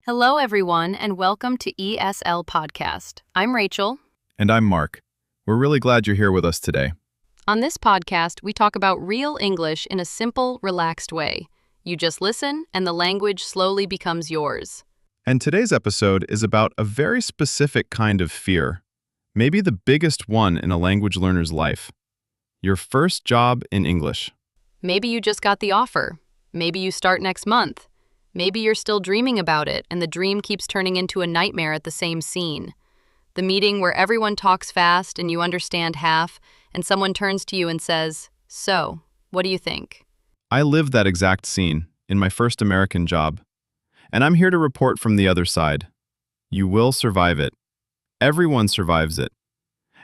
Hello, everyone, and welcome to ESL Podcast. I'm Rachel. And I'm Mark. We're really glad you're here with us today. On this podcast, we talk about real English in a simple, relaxed way. You just listen, and the language slowly becomes yours. And today's episode is about a very specific kind of fear, maybe the biggest one in a language learner's life. Your first job in English. Maybe you just got the offer. Maybe you start next month. Maybe you're still dreaming about it, and the dream keeps turning into a nightmare at the same scene. The meeting where everyone talks fast and you understand half, and someone turns to you and says, "So, what do you think?" I lived that exact scene in my first American job. And I'm here to report from the other side. You will survive it. Everyone survives it.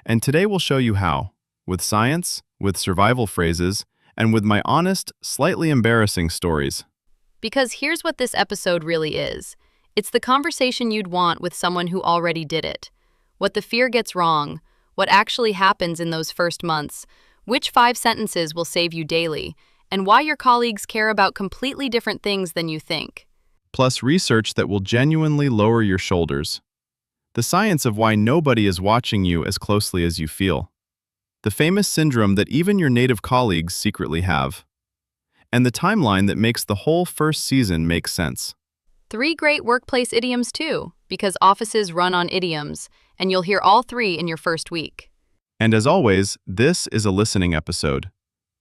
And today we'll show you how, with science, with survival phrases, and with my honest, slightly embarrassing stories. Because here's what this episode really is. It's the conversation you'd want with someone who already did it. What the fear gets wrong, what actually happens in those first months, which 5 sentences will save you daily, and why your colleagues care about completely different things than you think. Plus research that will genuinely lower your shoulders. The science of why nobody is watching you as closely as you feel. The famous syndrome that even your native colleagues secretly have. And the timeline that makes the whole first season make sense. 3 great workplace idioms too, because offices run on idioms, and you'll hear all 3 in your first week. And as always, this is a listening episode.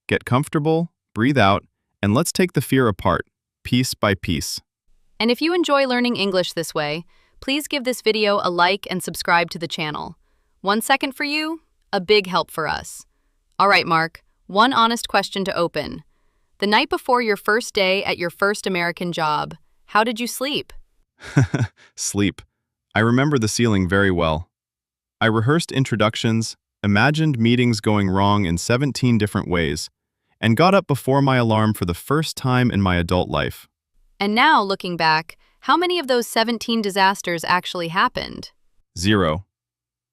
Get comfortable, breathe out, and let's take the fear apart, piece by piece. And if you enjoy learning English this way, please give this video a like and subscribe to the channel. 1 second for you, a big help for us. All right, Mark, one honest question to open. The night before your first day at your first American job, how did you sleep? Sleep. I remember the ceiling very well. I rehearsed introductions, imagined meetings going wrong in 17 different ways, and got up before my alarm for the first time in my adult life. And now, looking back, how many of those 17 disasters actually happened? 0.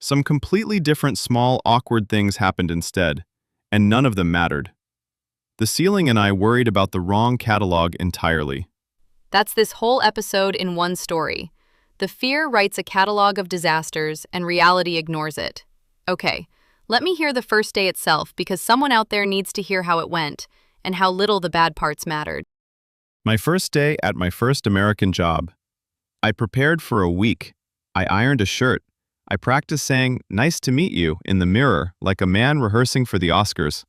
Some completely different small, awkward things happened instead, and none of them mattered. The ceiling and I worried about the wrong catalog entirely. That's this whole episode in one story. The fear writes a catalog of disasters, and reality ignores it. Okay, let me hear the first day itself, because someone out there needs to hear how it went, and how little the bad parts mattered. My first day at my first American job. I prepared for a week. I ironed a shirt. I practiced saying, "Nice to meet you," in the mirror, like a man rehearsing for the Oscars.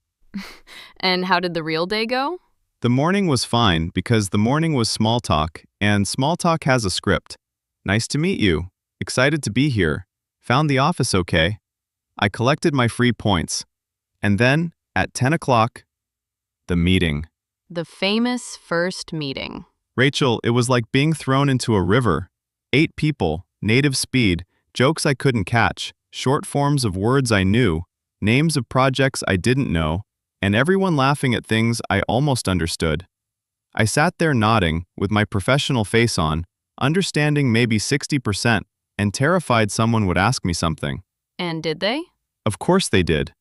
And how did the real day go? The morning was fine because the morning was small talk, and small talk has a script. "Nice to meet you. Excited to be here. Found the office okay." I collected my free points. And then, at 10 o'clock, the meeting. The famous first meeting. Rachel, it was like being thrown into a river. 8 people, native speed, jokes I couldn't catch, short forms of words I knew, names of projects I didn't know, and everyone laughing at things I almost understood. I sat there nodding, with my professional face on, understanding maybe 60%, and terrified someone would ask me something. And did they? Of course they did.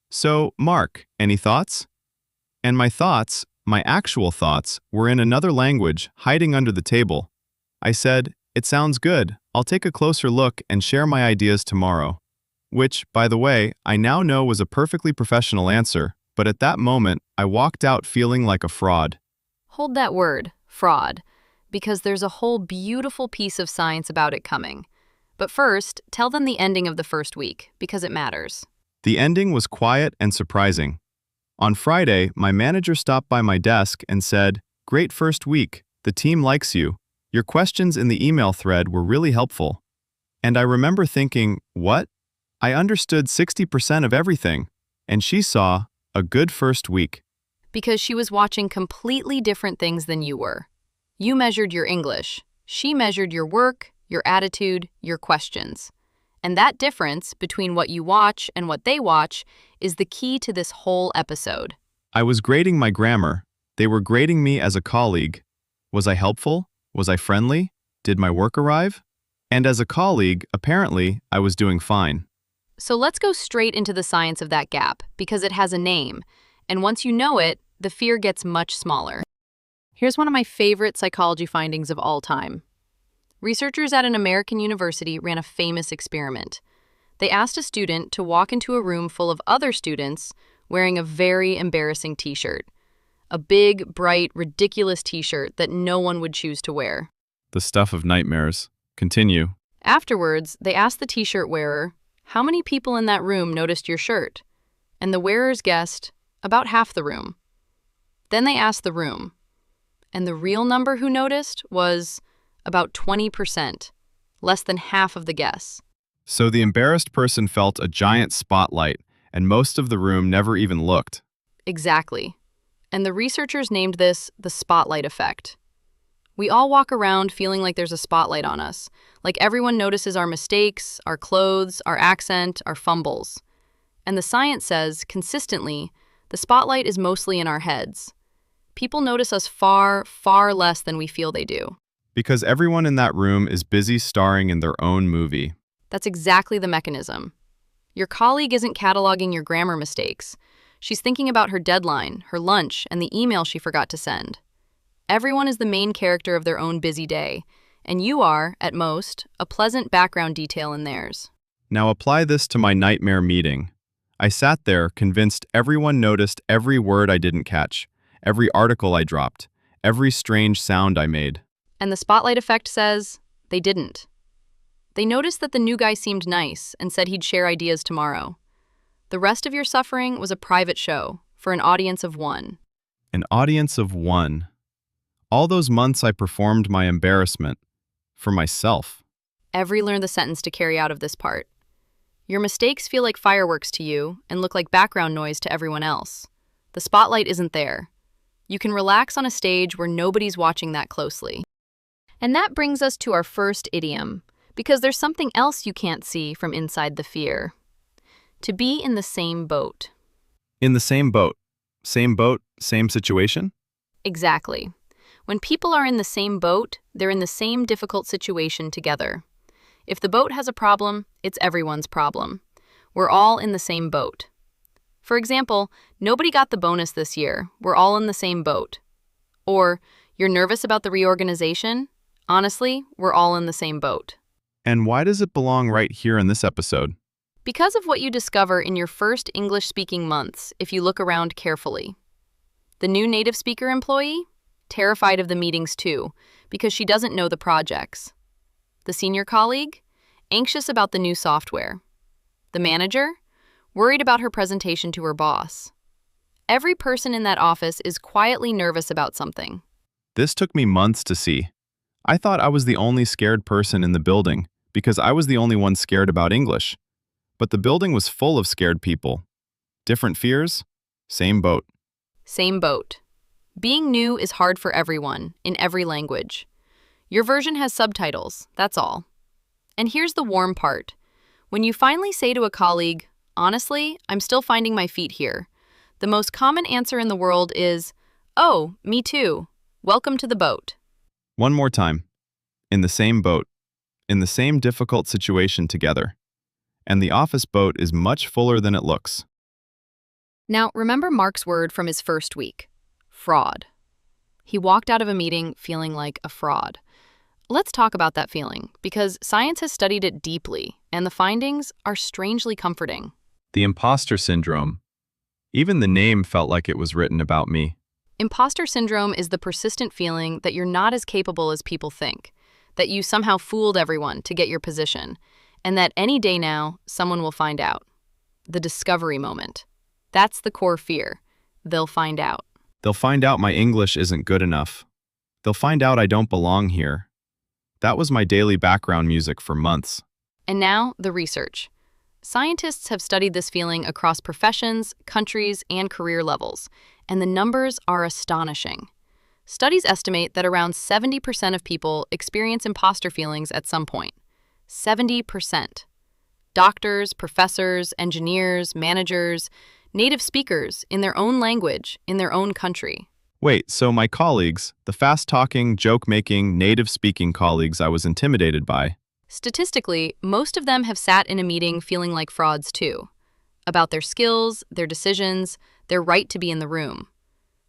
"So, Mark, any thoughts?" And my thoughts, my actual thoughts, were in another language, hiding under the table. I said, "It sounds good. I'll take a closer look and share my ideas tomorrow." Which, by the way, I now know was a perfectly professional answer, but at that moment, I walked out feeling like a fraud. Hold that word, fraud, because there's a whole beautiful piece of science about it coming. But first, tell them the ending of the first week, because it matters. The ending was quiet and surprising. On Friday, my manager stopped by my desk and said, "Great first week. The team likes you. Your questions in the email thread were really helpful." And I remember thinking, what? I understood 60% of everything, and she saw a good first week. Because she was watching completely different things than you were. You measured your English. She measured your work, your attitude, your questions. And that difference between what you watch and what they watch is the key to this whole episode. I was grading my grammar. They were grading me as a colleague. Was I helpful? Was I friendly? Did my work arrive? And as a colleague, apparently, I was doing fine. So let's go straight into the science of that gap, because it has a name. And once you know it, the fear gets much smaller. Here's one of my favorite psychology findings of all time. Researchers at an American university ran a famous experiment. They asked a student to walk into a room full of other students wearing a very embarrassing t-shirt. A big, bright, ridiculous t-shirt that no one would choose to wear. The stuff of nightmares. Continue. Afterwards, they asked the t-shirt wearer, "How many people in that room noticed your shirt?" And the wearers guessed, "About half the room." Then they asked the room, and the real number who noticed was about 20%, less than half of the guess. So the embarrassed person felt a giant spotlight, and most of the room never even looked. Exactly. And the researchers named this the spotlight effect. We all walk around feeling like there's a spotlight on us, like everyone notices our mistakes, our clothes, our accent, our fumbles. And the science says, consistently, the spotlight is mostly in our heads. People notice us far, far less than we feel they do. Because everyone in that room is busy starring in their own movie. That's exactly the mechanism. Your colleague isn't cataloging your grammar mistakes. She's thinking about her deadline, her lunch, and the email she forgot to send. Everyone is the main character of their own busy day, and you are, at most, a pleasant background detail in theirs. Now apply this to my nightmare meeting. I sat there, convinced everyone noticed every word I didn't catch, every article I dropped, every strange sound I made. And the spotlight effect says, they didn't. They noticed that the new guy seemed nice and said he'd share ideas tomorrow. The rest of your suffering was a private show for an audience of one. An audience of one. All those months I performed my embarrassment for myself. Every learn the sentence to carry out of this part. Your mistakes feel like fireworks to you and look like background noise to everyone else. The spotlight isn't there. You can relax on a stage where nobody's watching that closely. And that brings us to our first idiom, because there's something else you can't see from inside the fear. To be in the same boat. In the same boat. Same boat, same situation? Exactly. When people are in the same boat, they're in the same difficult situation together. If the boat has a problem, it's everyone's problem. We're all in the same boat. For example, nobody got the bonus this year. We're all in the same boat. Or, you're nervous about the reorganization? Honestly, we're all in the same boat. And why does it belong right here in this episode? Because of what you discover in your first English-speaking months if you look around carefully. The new native speaker employee? Terrified of the meetings too, because she doesn't know the projects. The senior colleague? Anxious about the new software. The manager? Worried about her presentation to her boss. Every person in that office is quietly nervous about something. This took me months to see. I thought I was the only scared person in the building because I was the only one scared about English. But the building was full of scared people. Different fears, same boat. Same boat. Being new is hard for everyone, in every language. Your version has subtitles, that's all. And here's the warm part. When you finally say to a colleague, "Honestly, I'm still finding my feet here," the most common answer in the world is, "Oh, me too. Welcome to the boat." One more time. In the same boat. In the same difficult situation together. And the office boat is much fuller than it looks. Now, remember Mark's word from his first week. Fraud. He walked out of a meeting feeling like a fraud. Let's talk about that feeling, because science has studied it deeply, and the findings are strangely comforting. The impostor syndrome. Even the name felt like it was written about me. Impostor syndrome is the persistent feeling that you're not as capable as people think, that you somehow fooled everyone to get your position, and that any day now, someone will find out. The discovery moment. That's the core fear. They'll find out. They'll find out my English isn't good enough. They'll find out I don't belong here. That was my daily background music for months. And now, the research. Scientists have studied this feeling across professions, countries, and career levels, and the numbers are astonishing. Studies estimate that around 70% of people experience imposter feelings at some point. 70%. Doctors, professors, engineers, managers, native speakers in their own language, in their own country. Wait, so my colleagues, the fast-talking, joke-making, native-speaking colleagues I was intimidated by. Statistically, most of them have sat in a meeting feeling like frauds too, about their skills, their decisions, their right to be in the room.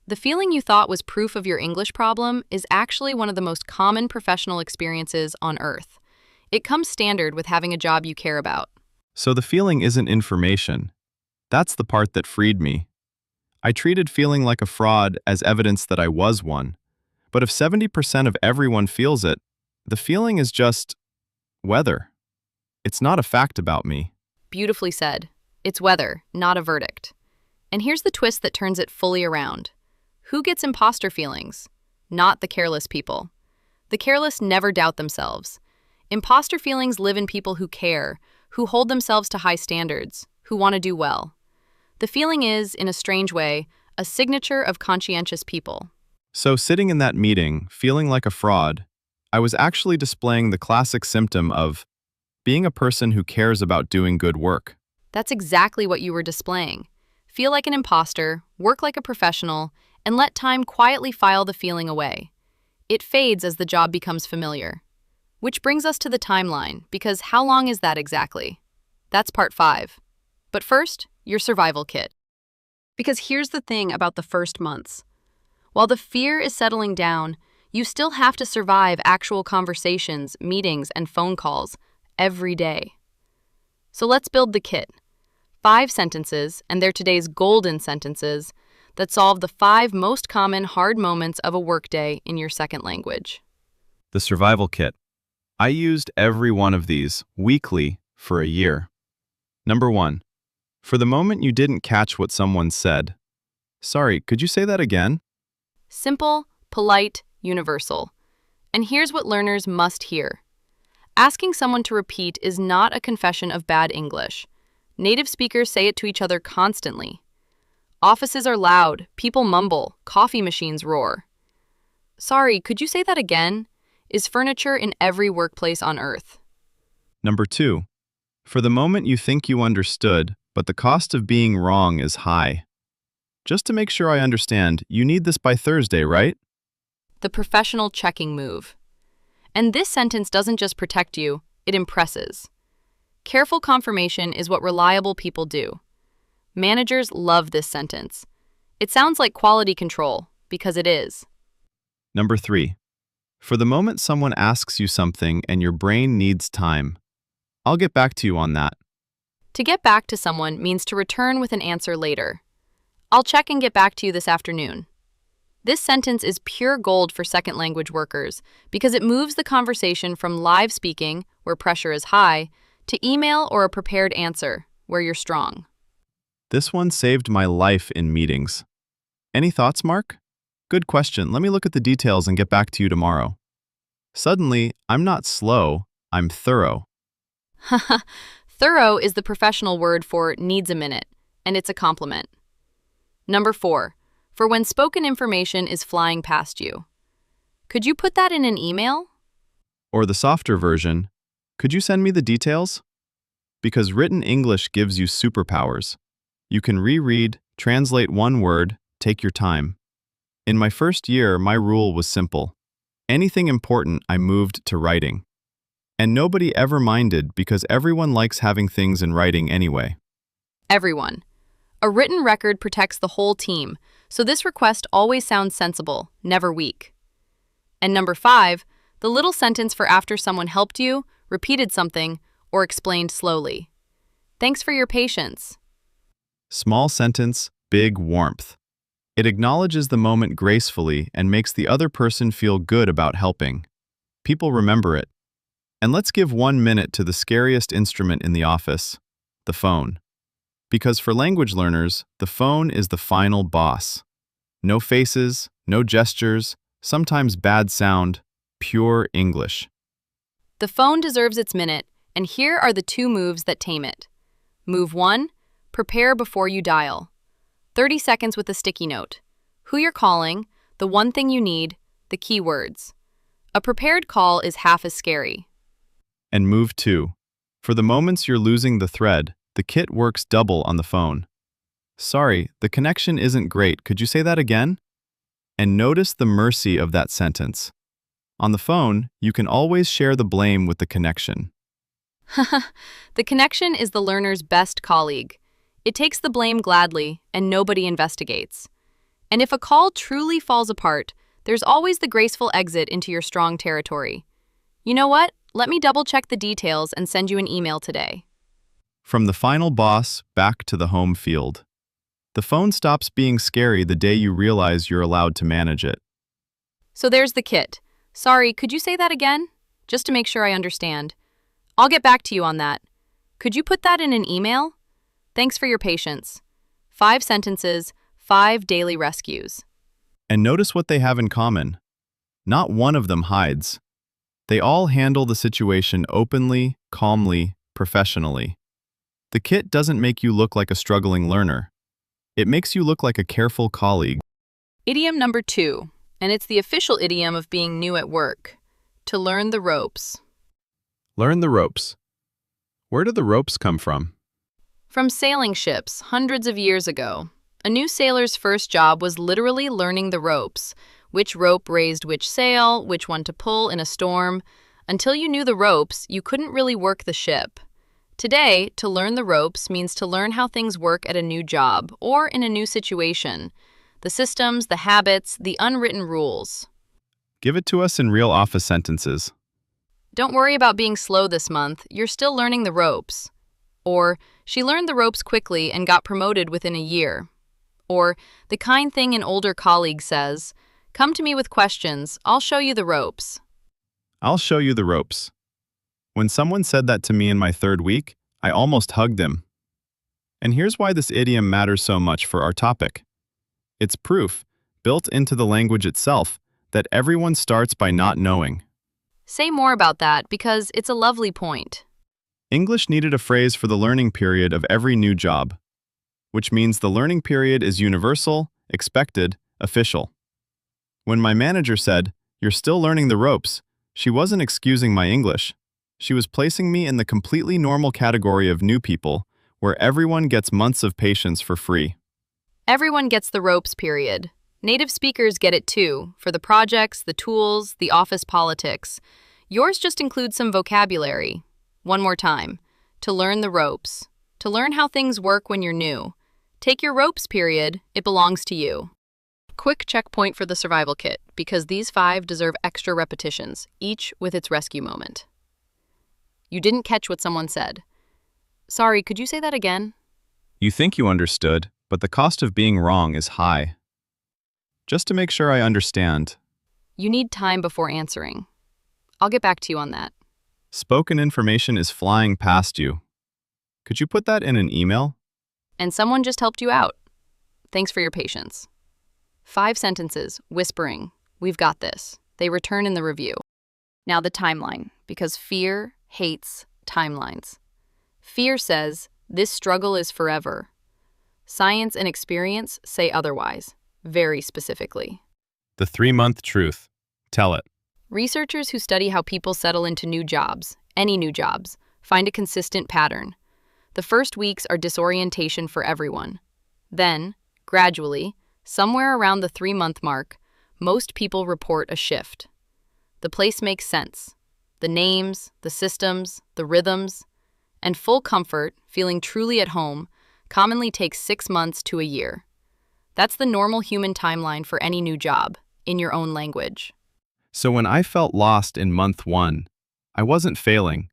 The feeling you thought was proof of your English problem is actually one of the most common professional experiences on Earth. It comes standard with having a job you care about. So the feeling isn't information. That's the part that freed me. I treated feeling like a fraud as evidence that I was one. But if 70% of everyone feels it, the feeling is just weather. It's not a fact about me. Beautifully said. It's weather, not a verdict. And here's the twist that turns it fully around. Who gets imposter feelings? Not the careless people. The careless never doubt themselves. Imposter feelings live in people who care, who hold themselves to high standards, who want to do well. The feeling is, in a strange way, a signature of conscientious people. So sitting in that meeting, feeling like a fraud, I was actually displaying the classic symptom of being a person who cares about doing good work. That's exactly what you were displaying. Feel like an imposter, work like a professional, and let time quietly file the feeling away. It fades as the job becomes familiar. Which brings us to the timeline, because how long is that exactly? That's part 5. But first, your survival kit. Because here's the thing about the first months. While the fear is settling down, you still have to survive actual conversations, meetings, and phone calls every day. So let's build the kit. 5 sentences, and they're today's golden sentences, that solve the 5 most common hard moments of a workday in your second language. The survival kit. I used every one of these weekly for a year. Number 1. For the moment you didn't catch what someone said. Sorry, could you say that again? Simple, polite, universal. And here's what learners must hear. Asking someone to repeat is not a confession of bad English. Native speakers say it to each other constantly. Offices are loud, people mumble, coffee machines roar. Sorry, could you say that again? Is furniture in every workplace on Earth. Number 2. For the moment you think you understood, but the cost of being wrong is high. Just to make sure I understand, you need this by Thursday, right? The professional checking move. And this sentence doesn't just protect you, it impresses. Careful confirmation is what reliable people do. Managers love this sentence. It sounds like quality control, because it is. Number 3. For the moment someone asks you something and your brain needs time. I'll get back to you on that. To get back to someone means to return with an answer later. I'll check and get back to you this afternoon. This sentence is pure gold for second language workers because it moves the conversation from live speaking, where pressure is high, to email or a prepared answer, where you're strong. This one saved my life in meetings. Any thoughts, Mark? Good question. Let me look at the details and get back to you tomorrow. Suddenly, I'm not slow, I'm thorough. Thorough is the professional word for needs a minute, and it's a compliment. Number 4, for when spoken information is flying past you. Could you put that in an email? Or the softer version, could you send me the details? Because written English gives you superpowers. You can reread, translate one word, take your time. In my first year, my rule was simple. Anything important, I moved to writing. And nobody ever minded because everyone likes having things in writing anyway. Everyone. A written record protects the whole team, so this request always sounds sensible, never weak. And number 5, the little sentence for after someone helped you, repeated something, or explained slowly. Thanks for your patience. Small sentence, big warmth. It acknowledges the moment gracefully and makes the other person feel good about helping. People remember it. And let's give 1 minute to the scariest instrument in the office, the phone. Because for language learners, the phone is the final boss. No faces, no gestures, sometimes bad sound, pure English. The phone deserves its minute, and here are the 2 moves that tame it. Move 1, prepare before you dial. 30 seconds with a sticky note. Who you're calling, the one thing you need, the keywords. A prepared call is half as scary. And move 2. For the moments you're losing the thread, the kit works double on the phone. Sorry, the connection isn't great. Could you say that again? And notice the mercy of that sentence. On the phone, you can always share the blame with the connection. The connection is the learner's best colleague. It takes the blame gladly, and nobody investigates. And if a call truly falls apart, there's always the graceful exit into your strong territory. You know what? Let me double check the details and send you an email today. From the final boss back to the home field. The phone stops being scary the day you realize you're allowed to manage it. So there's the kit. Sorry, could you say that again? Just to make sure I understand. I'll get back to you on that. Could you put that in an email? Thanks for your patience. 5 sentences, 5 daily rescues. And notice what they have in common. Not one of them hides. They all handle the situation openly, calmly, professionally. The kit doesn't make you look like a struggling learner. It makes you look like a careful colleague. Idiom number 2, and it's the official idiom of being new at work. To learn the ropes. Learn the ropes. Where do the ropes come from? From sailing ships, hundreds of years ago. A new sailor's first job was literally learning the ropes. Which rope raised which sail, which one to pull in a storm. Until you knew the ropes, you couldn't really work the ship. Today, to learn the ropes means to learn how things work at a new job or in a new situation. The systems, the habits, the unwritten rules. Give it to us in real office sentences. Don't worry about being slow this month, you're still learning the ropes. Or, she learned the ropes quickly and got promoted within a year. Or, the kind thing an older colleague says, come to me with questions, I'll show you the ropes. I'll show you the ropes. When someone said that to me in my 3rd week, I almost hugged him. And here's why this idiom matters so much for our topic. It's proof, built into the language itself, that everyone starts by not knowing. Say more about that because it's a lovely point. English needed a phrase for the learning period of every new job, which means the learning period is universal, expected, official. When my manager said, "You're still learning the ropes," she wasn't excusing my English. She was placing me in the completely normal category of new people, where everyone gets months of patience for free. Everyone gets the ropes period. Native speakers get it too, for the projects, the tools, the office politics. Yours just includes some vocabulary. One more time. To learn the ropes. To learn how things work when you're new. Take your ropes period, it belongs to you. Quick checkpoint for the survival kit, because these 5 deserve extra repetitions, each with its rescue moment. You didn't catch what someone said. Sorry, could you say that again? You think you understood, but the cost of being wrong is high. Just to make sure I understand. You need time before answering. I'll get back to you on that. Spoken information is flying past you. Could you put that in an email? And someone just helped you out. Thanks for your patience. 5 sentences, whispering. We've got this. They return in the review. Now the timeline, because fear hates timelines. Fear says, this struggle is forever. Science and experience say otherwise, very specifically. The 3-month truth. Tell it. Researchers who study how people settle into new jobs, any new jobs, find a consistent pattern. The first weeks are disorientation for everyone. Then, gradually, somewhere around the 3-month mark, most people report a shift. The place makes sense. The names, the systems, the rhythms, and full comfort, feeling truly at home, commonly takes 6 months to a year. That's the normal human timeline for any new job, in your own language. So when I felt lost in month 1, I wasn't failing.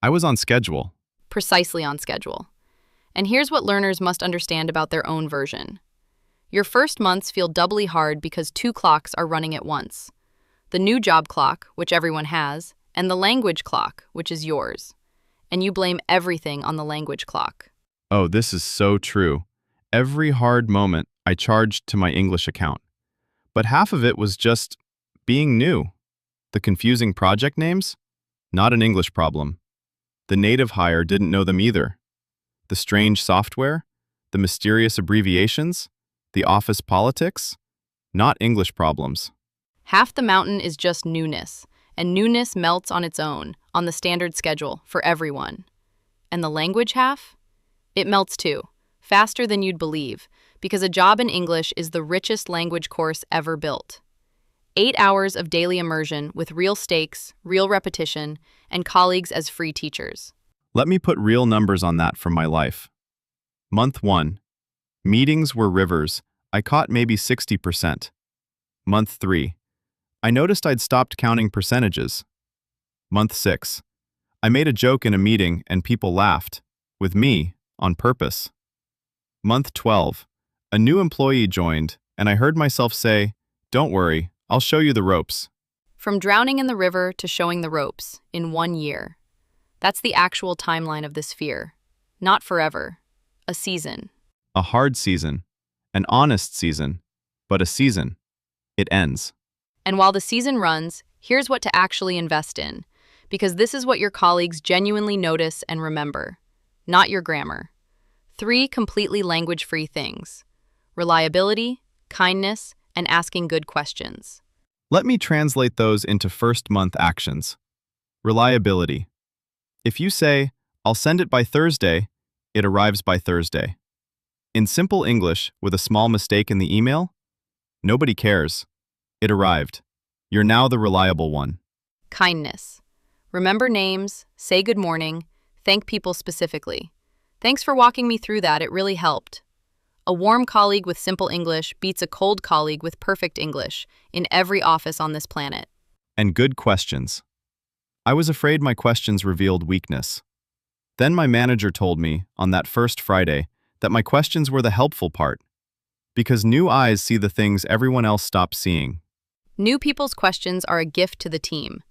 I was on schedule. Precisely on schedule. And here's what learners must understand about their own version. Your first months feel doubly hard because 2 clocks are running at once. The new job clock, which everyone has, and the language clock, which is yours. And you blame everything on the language clock. Oh, this is so true. Every hard moment I charged to my English account. But half of it was just being new. The confusing project names? Not an English problem. The native hire didn't know them either. The strange software? The mysterious abbreviations? The office politics? Not English problems. Half the mountain is just newness, and newness melts on its own, on the standard schedule, for everyone. And the language half? It melts too, faster than you'd believe, because a job in English is the richest language course ever built. 8 hours of daily immersion with real stakes, real repetition, and colleagues as free teachers. Let me put real numbers on that from my life. Month 1. Meetings were rivers, I caught maybe 60%. Month 3. I noticed I'd stopped counting percentages. Month 6. I made a joke in a meeting and people laughed. With me, on purpose. Month 12. A new employee joined, and I heard myself say, "Don't worry, I'll show you the ropes." From drowning in the river to showing the ropes in 1 year. That's the actual timeline of this fear. Not forever. A season. A hard season. An honest season. But a season. It ends. And while the season runs, here's what to actually invest in, because this is what your colleagues genuinely notice and remember, not your grammar. 3 completely language-free things: reliability, kindness, and asking good questions. Let me translate those into first-month actions. Reliability. If you say, "I'll send it by Thursday," it arrives by Thursday. In simple English, with a small mistake in the email, nobody cares. It arrived. You're now the reliable one. Kindness. Remember names, say good morning, thank people specifically. Thanks for walking me through that, it really helped. A warm colleague with simple English beats a cold colleague with perfect English in every office on this planet. And good questions. I was afraid my questions revealed weakness. Then my manager told me, on that first Friday, that my questions were the helpful part. Because new eyes see the things everyone else stopped seeing. New people's questions are a gift to the team,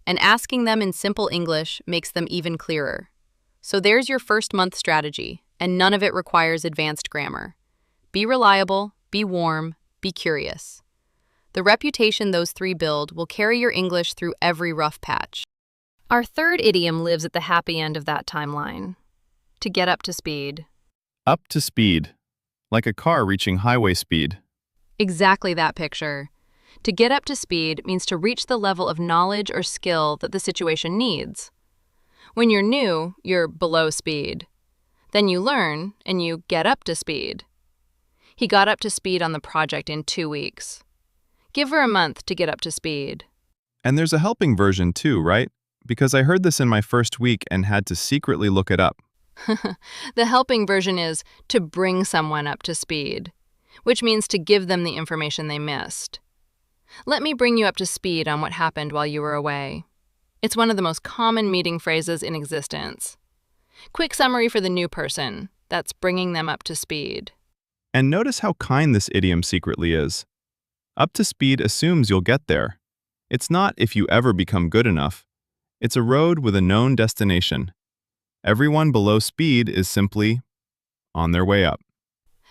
and asking them in simple English makes them even clearer. So there's your first month strategy, and none of it requires advanced grammar. Be reliable, be warm, be curious. The reputation those 3 build will carry your English through every rough patch. Our third idiom lives at the happy end of that timeline. To get up to speed. Up to speed. Like a car reaching highway speed. Exactly that picture. To get up to speed means to reach the level of knowledge or skill that the situation needs. When you're new, you're below speed. Then you learn, and you get up to speed. He got up to speed on the project in 2 weeks. Give her a month to get up to speed. And there's a helping version too, right? Because I heard this in my first week and had to secretly look it up. The helping version is to bring someone up to speed, which means to give them the information they missed. Let me bring you up to speed on what happened while you were away. It's one of the most common meeting phrases in existence. Quick summary for the new person. That's bringing them up to speed. And notice how kind this idiom secretly is. Up to speed assumes you'll get there. It's not if you ever become good enough. It's a road with a known destination. Everyone below speed is simply on their way up.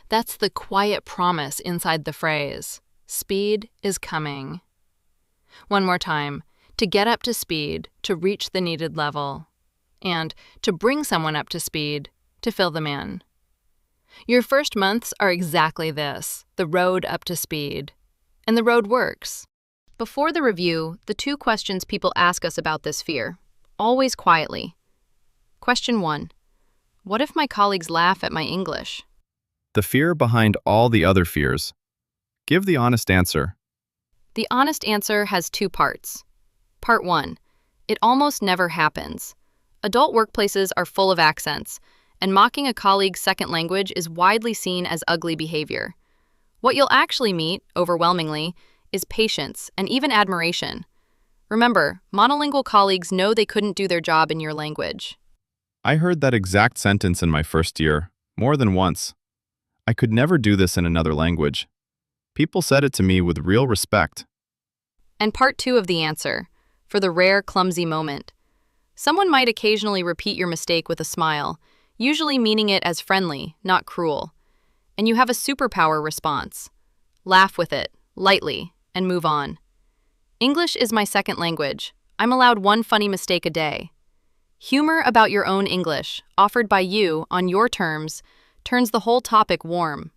That's the quiet promise inside the phrase. Speed is coming. One more time. To get up to speed, to reach the needed level. And to bring someone up to speed, to fill them in. Your first months are exactly this, the road up to speed. And the road works. Before the review, the 2 questions people ask us about this fear, always quietly. Question 1. What if my colleagues laugh at my English? The fear behind all the other fears. Give the honest answer. The honest answer has 2 parts. Part 1. It almost never happens. Adult workplaces are full of accents, and mocking a colleague's second language is widely seen as ugly behavior. What you'll actually meet, overwhelmingly, is patience and even admiration. Remember, monolingual colleagues know they couldn't do their job in your language. I heard that exact sentence in my first year, more than once. I could never do this in another language. People said it to me with real respect. And part 2 of the answer, for the rare clumsy moment. Someone might occasionally repeat your mistake with a smile, usually meaning it as friendly, not cruel. And you have a superpower response. Laugh with it, lightly, and move on. English is my second language. I'm allowed 1 funny mistake a day. Humor about your own English, offered by you on your terms, turns the whole topic warm.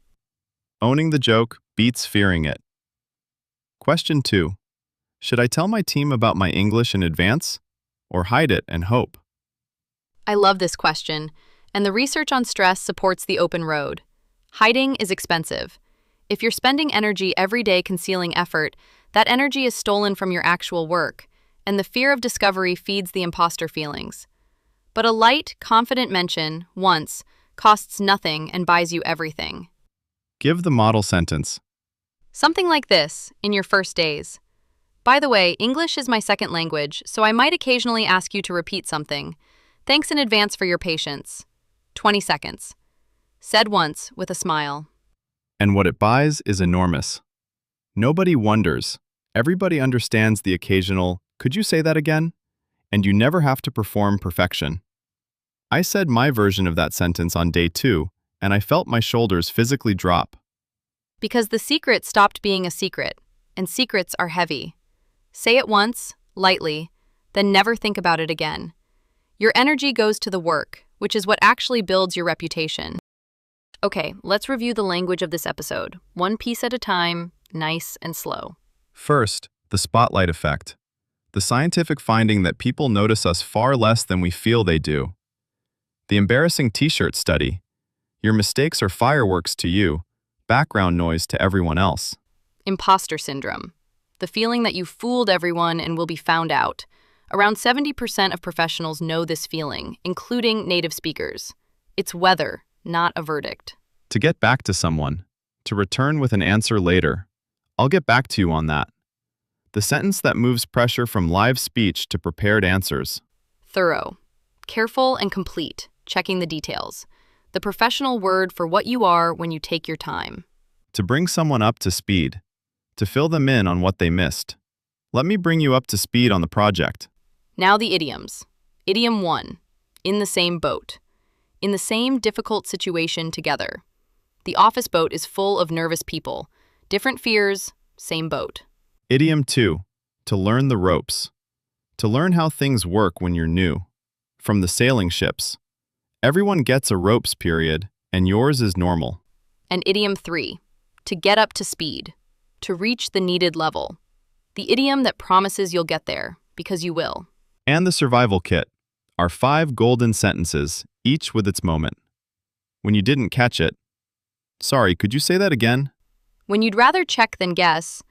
Owning the joke beats fearing it. Question 2. Should I tell my team about my English in advance, or hide it and hope? I love this question, and the research on stress supports the open road. Hiding is expensive. If you're spending energy every day concealing effort, that energy is stolen from your actual work, and the fear of discovery feeds the imposter feelings. But a light, confident mention, once, costs nothing and buys you everything. Give the model sentence. Something like this in your first days. By the way, English is my second language, so I might occasionally ask you to repeat something. Thanks in advance for your patience. 20 seconds. Said once with a smile. And what it buys is enormous. Nobody wonders. Everybody understands the occasional, "Could you say that again?" And you never have to perform perfection. I said my version of that sentence on day 2, and I felt my shoulders physically drop. Because the secret stopped being a secret, and secrets are heavy. Say it once, lightly, then never think about it again. Your energy goes to the work, which is what actually builds your reputation. Okay, let's review the language of this episode, one piece at a time, nice and slow. First, the spotlight effect. The scientific finding that people notice us far less than we feel they do. The embarrassing t-shirt study. Your mistakes are fireworks to you, background noise to everyone else. Impostor syndrome. The feeling that you fooled everyone and will be found out. Around 70% of professionals know this feeling, including native speakers. It's weather, not a verdict. To get back to someone. To return with an answer later. I'll get back to you on that. The sentence that moves pressure from live speech to prepared answers. Thorough. Careful and complete, checking the details. The professional word for what you are when you take your time. To bring someone up to speed. To fill them in on what they missed. Let me bring you up to speed on the project. Now the idioms. Idiom 1. In the same boat. In the same difficult situation together. The office boat is full of nervous people. Different fears, same boat. Idiom 2. To learn the ropes. To learn how things work when you're new. From the sailing ships. Everyone gets a ropes period, and yours is normal. And idiom 3. To get up to speed. To reach the needed level. The idiom that promises you'll get there, because you will. And the survival kit. Our 5 golden sentences, each with its moment. When you didn't catch it. Sorry, could you say that again? When you'd rather check than guess,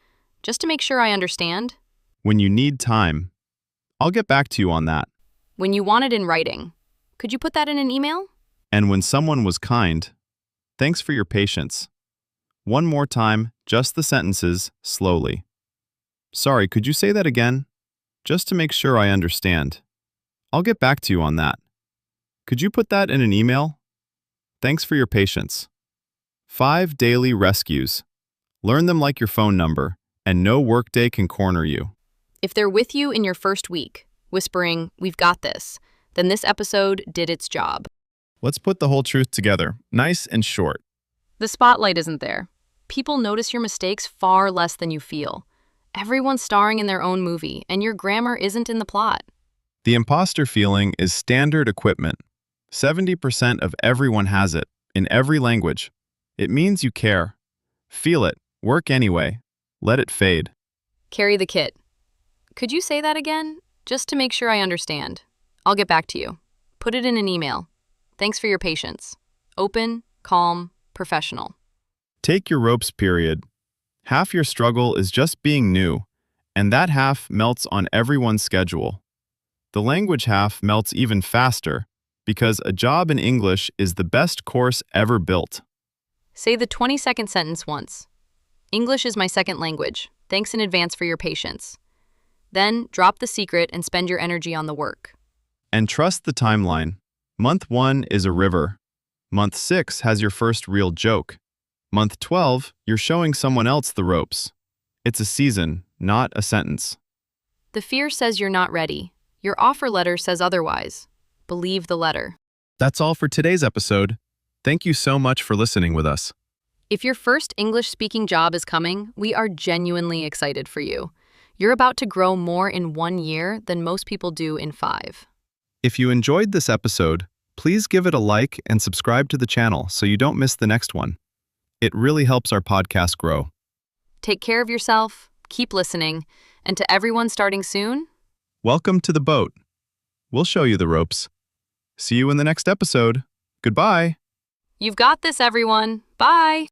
just to make sure I understand. When you need time. I'll get back to you on that. When you want it in writing. Could you put that in an email? And when someone was kind. Thanks for your patience. One more time, just the sentences, slowly. Sorry, could you say that again? Just to make sure I understand. I'll get back to you on that. Could you put that in an email? Thanks for your patience. 5 daily rescues. Learn them like your phone number, and no workday can corner you. If they're with you in your first week, whispering, "We've got this," then this episode did its job. Let's put the whole truth together, nice and short. The spotlight isn't there. People notice your mistakes far less than you feel. Everyone's starring in their own movie, and your grammar isn't in the plot. The imposter feeling is standard equipment. 70% of everyone has it, in every language. It means you care. Feel it, work anyway. Let it fade. Carry the kit. Could you say that again? Just to make sure I understand. I'll get back to you. Put it in an email. Thanks for your patience. Open, calm, professional. Take your ropes period. Half your struggle is just being new, and that half melts on everyone's schedule. The language half melts even faster, because a job in English is the best course ever built. Say the 20-second sentence once. English is my second language. Thanks in advance for your patience. Then drop the secret and spend your energy on the work. And trust the timeline. Month 1 is a river. Month 6 has your first real joke. Month 12, you're showing someone else the ropes. It's a season, not a sentence. The fear says you're not ready. Your offer letter says otherwise. Believe the letter. That's all for today's episode. Thank you so much for listening with us. If your first English-speaking job is coming, we are genuinely excited for you. You're about to grow more in 1 year than most people do in 5. If you enjoyed this episode, please give it a like and subscribe to the channel so you don't miss the next one. It really helps our podcast grow. Take care of yourself, keep listening, and to everyone starting soon, welcome to the boat. We'll show you the ropes. See you in the next episode. Goodbye. You've got this, everyone. Bye.